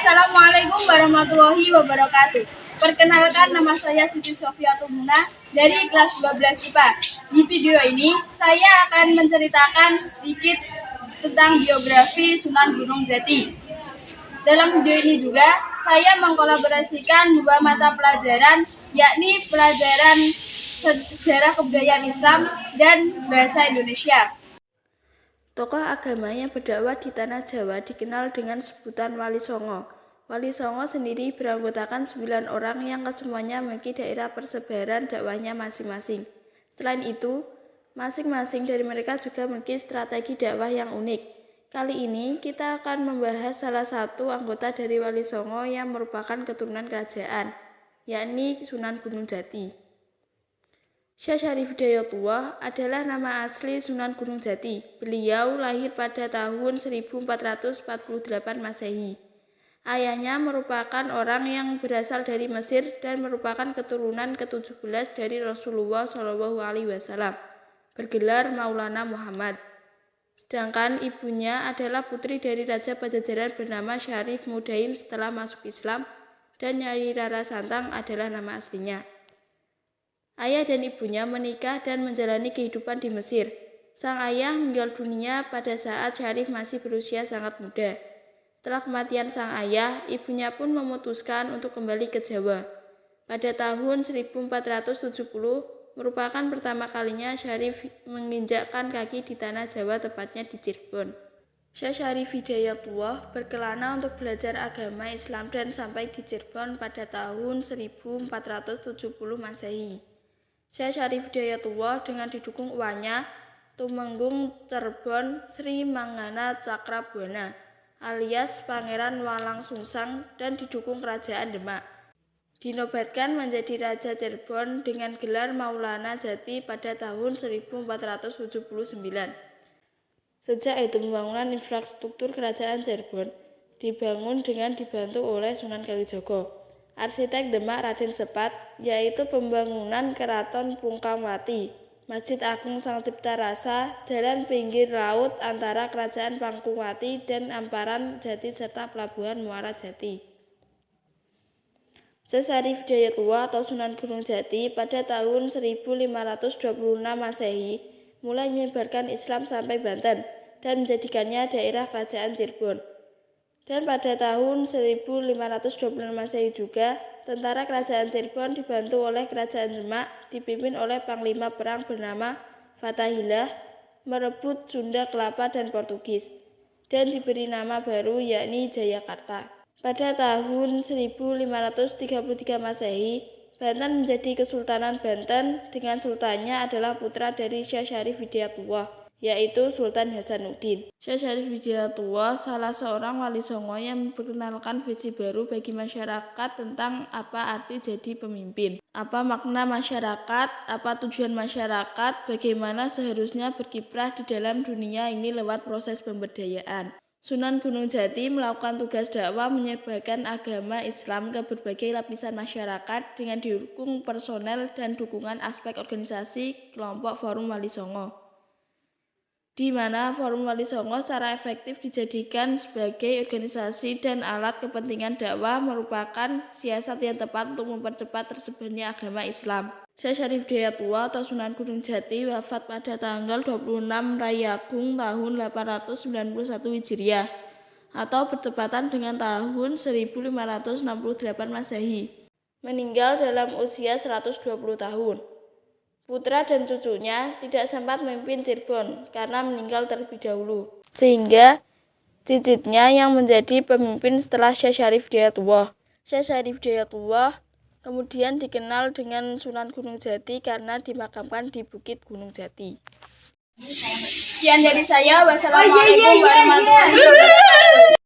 Assalamualaikum warahmatullahi wabarakatuh. Perkenalkan, nama saya Siti Sofiatul Muna dari kelas 12 IPA. Di video ini saya akan menceritakan sedikit tentang biografi Sunan Gunung Jati. Dalam video ini juga saya mengkolaborasikan dua mata pelajaran, yakni pelajaran sejarah kebudayaan Islam dan bahasa Indonesia. Tokoh agama yang berdakwah di tanah Jawa dikenal dengan sebutan Wali Songo. Wali Songo sendiri beranggotakan 9 orang yang kesemuanya memiliki daerah persebaran dakwahnya masing-masing. Selain itu, masing-masing dari mereka juga memiliki strategi dakwah yang unik. Kali ini kita akan membahas salah satu anggota dari Wali Songo yang merupakan keturunan kerajaan, yakni Sunan Gunung Jati. Syekh Syarif Hidayatullah adalah nama asli Sunan Gunung Jati. Beliau lahir pada tahun 1448 Masehi. Ayahnya merupakan orang yang berasal dari Mesir dan merupakan keturunan ke-17 dari Rasulullah SAW, bergelar Maulana Muhammad. Sedangkan ibunya adalah putri dari Raja Pajajaran bernama Syarif Mudaim setelah masuk Islam, dan Nyai Rara Santang adalah nama aslinya. Ayah dan ibunya menikah dan menjalani kehidupan di Mesir. Sang ayah meninggal dunia pada saat Syarif masih berusia sangat muda. Setelah kematian sang ayah, ibunya pun memutuskan untuk kembali ke Jawa. Pada tahun 1470 merupakan pertama kalinya Syarif menginjakkan kaki di tanah Jawa, tepatnya di Cirebon. Syekh Syarif Hidayatullah berkelana untuk belajar agama Islam dan sampai di Cirebon pada tahun 1470 Masehi. Syekh Syarif Hidayatullah dengan didukung uangnya, Tumenggung Cirebon Sri Mangana Cakrabuana alias Pangeran Walang Sungsang dan didukung Kerajaan Demak. Dinobatkan menjadi Raja Cirebon dengan gelar Maulana Jati pada tahun 1479. Sejak itu pembangunan infrastruktur Kerajaan Cirebon dibangun dengan dibantu oleh Sunan Kalijogo. Arsitek Demak Raden Sepat, yaitu pembangunan Keraton Pungkamwati, Masjid Agung Sang Cipta Rasa, jalan pinggir laut antara Kerajaan Pangkuwati dan Amparan Jati serta Pelabuhan Muara Jati. Syekh Syarif Hidayatullah atau Sunan Gunung Jati pada tahun 1526 Masehi mulai menyebarkan Islam sampai Banten dan menjadikannya daerah Kerajaan Cirebon. Dan pada tahun 1526 Masehi juga, tentara Kerajaan Cirebon dibantu oleh Kerajaan Demak dipimpin oleh Panglima Perang bernama Fathahillah merebut Sunda, Kelapa, dan Portugis, dan diberi nama baru yakni Jayakarta. Pada tahun 1533 Masehi, Banten menjadi Kesultanan Banten dengan sultannya adalah putra dari Syekh Syarif Hidayatullah, yaitu Sultan Hasanuddin. Syekh Syarif Hidayatullah salah seorang wali songo yang memperkenalkan visi baru bagi masyarakat tentang apa arti jadi pemimpin, apa makna masyarakat, apa tujuan masyarakat, bagaimana seharusnya berkiprah di dalam dunia ini lewat proses pemberdayaan. Sunan Gunung Jati melakukan tugas dakwah menyebarkan agama Islam ke berbagai lapisan masyarakat dengan didukung personel dan dukungan aspek organisasi kelompok Forum Wali Songo, di mana Forum Wali Songo secara efektif dijadikan sebagai organisasi dan alat kepentingan dakwah merupakan siasat yang tepat untuk mempercepat tersebarnya agama Islam. Syekh Syarif Hidayatullah atau Sunan Gunung Jati wafat pada tanggal 26 Rayagung tahun 891 Hijriah atau bertepatan dengan tahun 1568 Masehi. Meninggal dalam usia 120 tahun. Putra dan cucunya tidak sempat memimpin Cirebon karena meninggal terlebih dahulu, sehingga cicitnya yang menjadi pemimpin setelah Syekh Syarif Hidayatullah. Syekh Syarif Hidayatullah kemudian dikenal dengan Sunan Gunung Jati karena dimakamkan di Bukit Gunung Jati. Sekian dari saya. Wassalamualaikum warahmatullahi wabarakatuh.